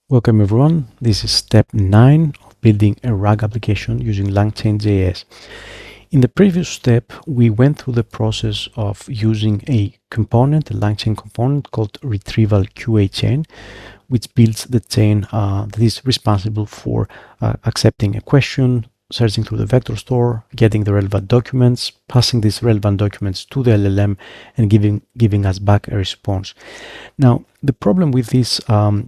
Welcome everyone. This is step 9 of building a RAG application using LangChain.js. In the previous step, we went through the process of using a component, a LangChain component called retrieval-augmented, which builds the chain that is responsible for accepting a question, searching through the vector store, getting the relevant documents, passing these relevant documents to the LLM, and giving us back a response. Now, the problem with this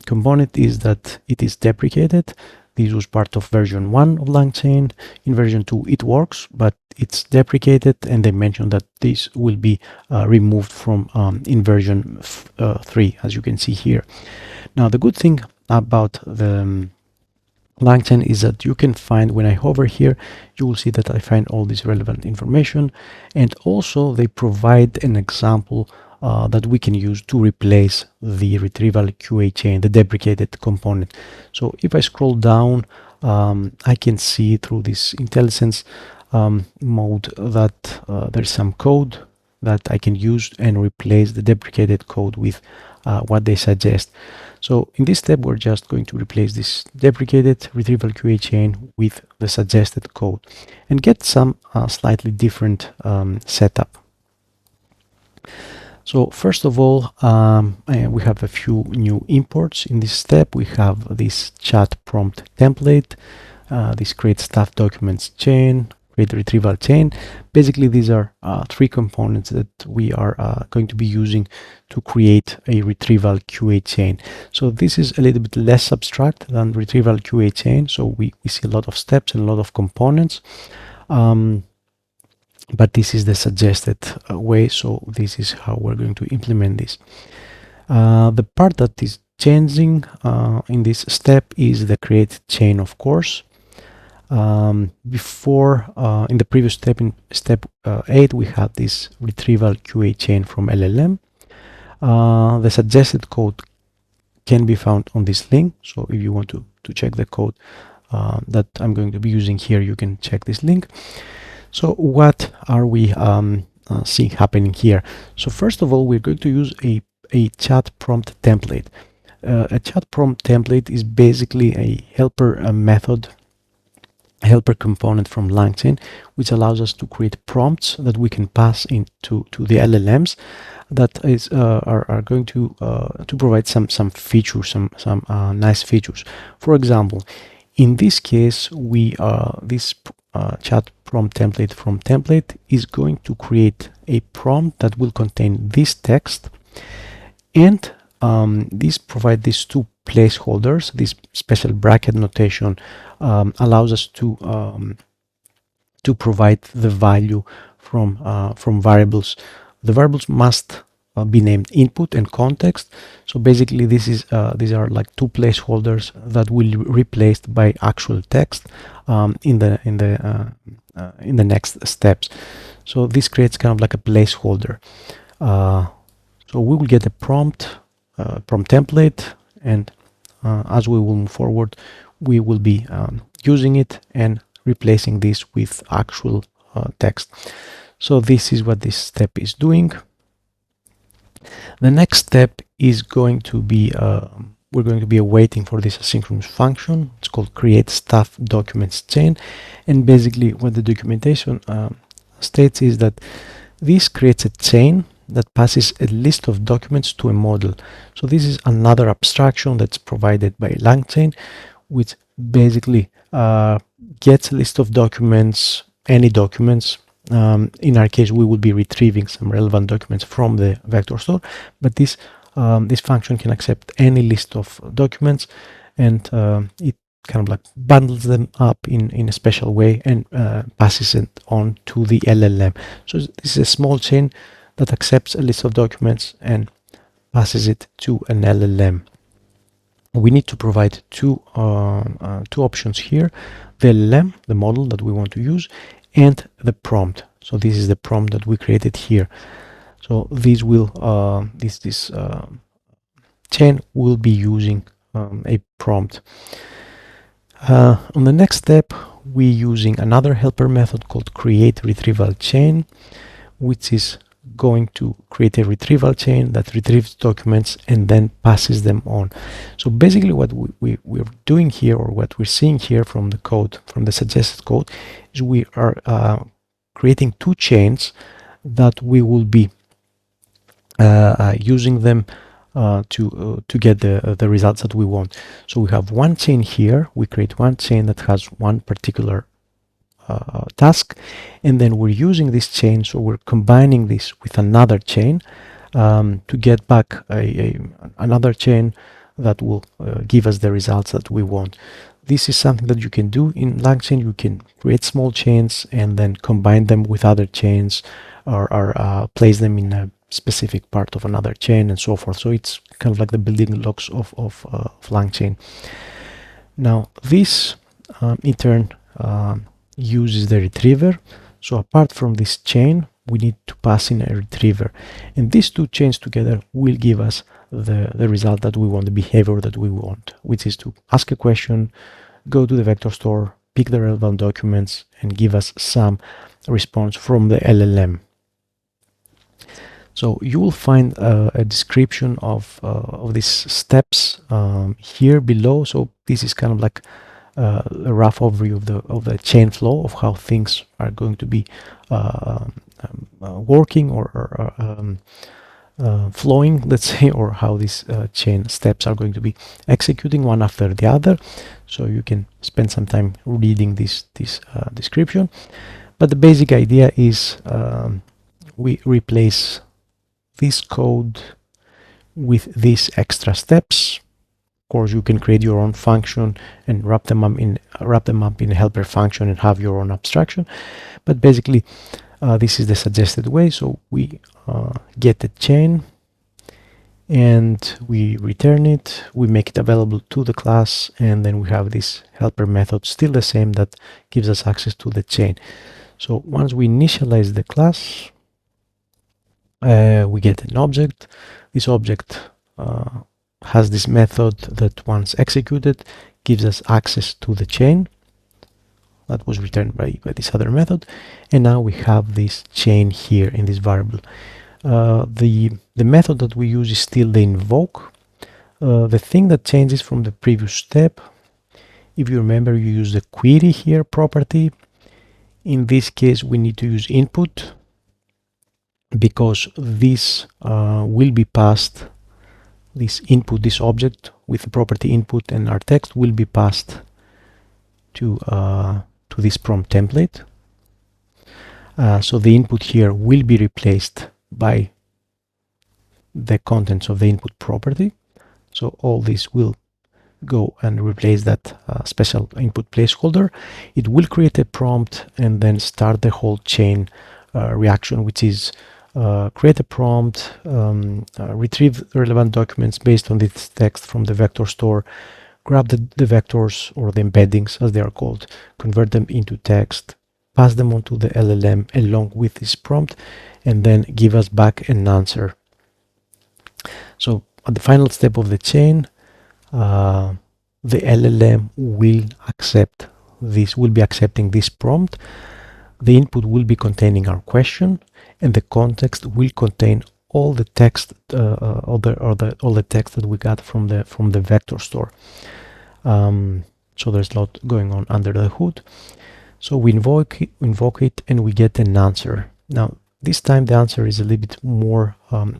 component is that it is deprecated. This was part of version 1 of LangChain. In version 2, it works, but it's deprecated, and they mentioned that this will be removed from in version 3, as you can see here. Now, the good thing about the LangChain is that you can find, when I hover here, you will see that I find all this relevant information, and also they provide an example that we can use to replace the retrieval-augmented, the deprecated component. So if I scroll down, I can see through this IntelliSense mode that there's some code that I can use and replace the deprecated code with what they suggest. So in this step, we're just going to replace this deprecated retrieval-augmented with the suggested code and get some slightly different setup. So first of all, we have a few new imports in this step. We have this chat prompt template, this create staff documents chain, create retrieval chain. Basically, these are three components that we are going to be using to create a retrieval-augmented chain. So this is a little bit less abstract than retrieval-augmented chain. So we see a lot of steps and a lot of components. But this is the suggested way, so this is how we're going to implement this. The part that is changing in this step is the create chain, of course. Before, in the previous step, in step 8, we had this retrieval-augmented chain from LLM. The suggested code can be found on this link, so if you want to check the code that I'm going to be using here, you can check this link. So what are we seeing happening here? So first of all, we're going to use a chat prompt template. A chat prompt template is basically a helper method, a helper component from LangChain, which allows us to create prompts that we can pass into the LLMs that is are going to provide some features, some nice features. For example, in this case, we this chat prompt template from template is going to create a prompt that will contain this text, and this provide these two placeholders. This special bracket notation allows us to provide the value from variables. The variables must be named input and context. So basically, this is these are like two placeholders that will be replaced by actual text in the next steps. So this creates kind of like a placeholder. So we will get a prompt template, and as we will move forward, we will be using it and replacing this with actual text. So this is what this step is doing. The next step is going to be we're going to be waiting for this asynchronous function. It's called create staff documents chain, and basically what the documentation states is that this creates a chain that passes a list of documents to a model. So this is another abstraction that's provided by LangChain, which basically gets a list of documents, any documents. In our case, we will be retrieving some relevant documents from the vector store, but this function can accept any list of documents, and it kind of like bundles them up in a special way and passes it on to the LLM. So this is a small chain that accepts a list of documents and passes it to an LLM. We need to provide two options here: the LLM, the model that we want to use, and the prompt. So this is the prompt that we created here. So this will this chain will be using a prompt. On the next step, we're using another helper method called create retrieval chain, which is going to create a retrieval chain that retrieves documents and then passes them on. So basically what we're doing here, or what we're seeing here from the code, from the suggested code, is we are creating two chains that we will be using them to get the results that we want. So we have one chain here. We create one chain that has one particular task, and then we're using this chain, so we're combining this with another chain to get back another chain that will give us the results that we want. This is something that you can do in LangChain. You can create small chains and then combine them with other chains, or place them in a specific part of another chain and so forth. So it's kind of like the building blocks of LangChain. Now this in turn uses the retriever. So apart from this chain, we need to pass in a retriever, and these two chains together will give us the result that we want, the behavior that we want, which is to ask a question, go to the vector store, pick the relevant documents, and give us some response from the LLM. So you will find a description of these steps here below. So this is kind of like a rough overview of the chain flow, of how things are going to be working or flowing, let's say, or how these chain steps are going to be executing one after the other. So you can spend some time reading this description. But the basic idea is we replace this code with these extra steps. Of course, you can create your own function and wrap them up in a helper function and have your own abstraction. But basically, this is the suggested way. So we get the chain and we return it. We make it available to the class, and then we have this helper method, still the same, that gives us access to the chain. So once we initialize the class, we get an object. This object has this method that, once executed, gives us access to the chain that was returned by this other method. And now we have this chain here in this variable. The method that we use is still the invoke. The thing that changes from the previous step, if you remember, you use the query here property. In this case, we need to use input, because this will be passed, this input, this object with the property input and our text will be passed to this prompt template. So the input here will be replaced by the contents of the input property. So all this will go and replace that special input placeholder. It will create a prompt and then start the whole chain reaction, which is create a prompt, retrieve relevant documents based on this text from the vector store, grab the vectors, or the embeddings as they are called, convert them into text, pass them onto the LLM along with this prompt, and then give us back an answer. So at the final step of the chain, the LLM will accept this, will be accepting this prompt. The input will be containing our question, and the context will contain all the text, all the text that we got from the vector store. So there's a lot going on under the hood. So we invoke it, and we get an answer. Now this time the answer is a little bit more, a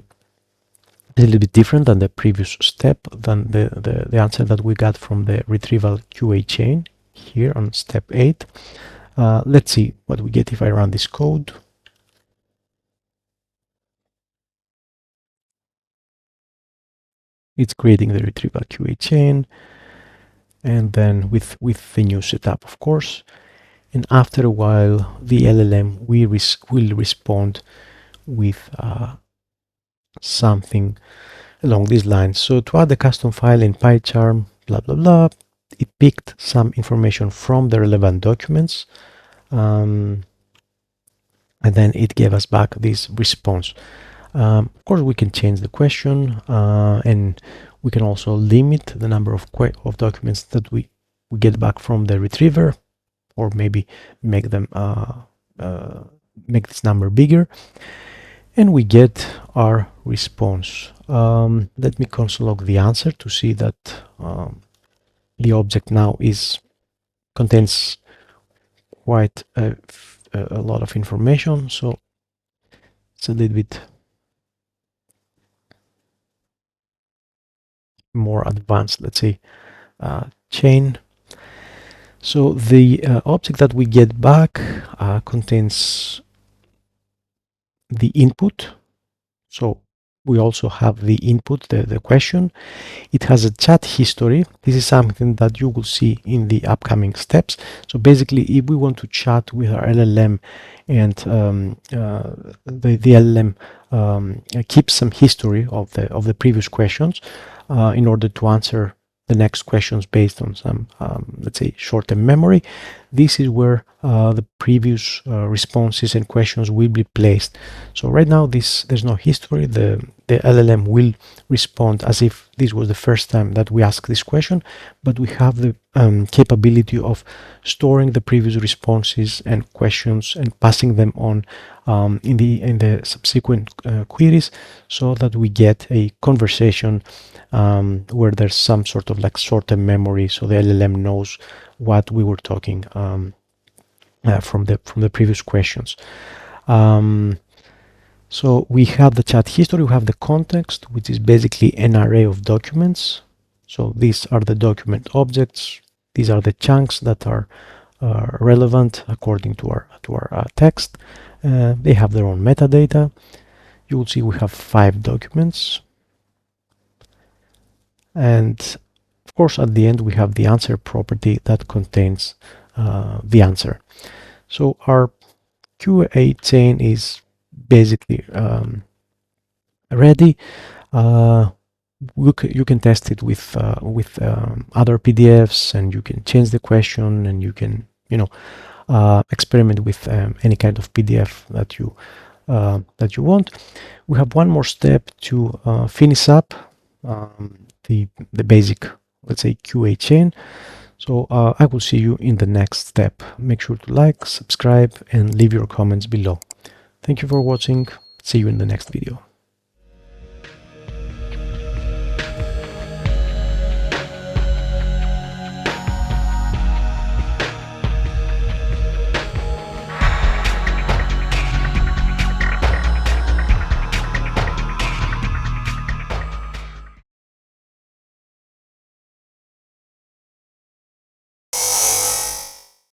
little bit different than the previous step, than the answer that we got from the retrieval QA chain here on step 8. Let's see what we get if I run this code. It's creating the retrieval QA chain, and then with the new setup, of course. And after a while, the LLM will respond with something along these lines. So to add a custom file in PyCharm, blah, blah, blah, it picked some information from the relevant documents, and then it gave us back this response. Of course, we can change the question, and we can also limit the number of documents that we get back from the retriever, or maybe make them make this number bigger. and we get our response. Let me console log the answer to see that the object now contains quite a lot of information, so it's a little bit more advanced, let's say, chain. So the object that we get back contains the input. So we also have the input, the question. It has a chat history. This is something that you will see in the upcoming steps. So basically, if we want to chat with our LLM and the LLM keeps some history of the previous questions in order to answer the next questions based on some, let's say, short-term memory. This is where the previous responses and questions will be placed. So right now, there's no history. The LLM will respond as if this was the first time that we ask this question, but we have the capability of storing the previous responses and questions and passing them on in the subsequent queries, so that we get a conversation where there's some sort of like short-term memory, so the LLM knows what we were talking from the previous questions. So we have the chat history, we have the context, which is basically an array of documents. So these are the document objects. These are the chunks that are relevant according to our text. They have their own metadata. You will see we have 5 documents. And of course, at the end, we have the answer property that contains the answer. So our QA chain is basically ready. You can test it with other PDFs, and you can change the question, and you can experiment with any kind of PDF that you want. We have one more step to finish up the basic, let's say, QA chain. So I will see you in the next step. Make sure to like, subscribe, and leave your comments below. Thank you for watching. See you in the next video.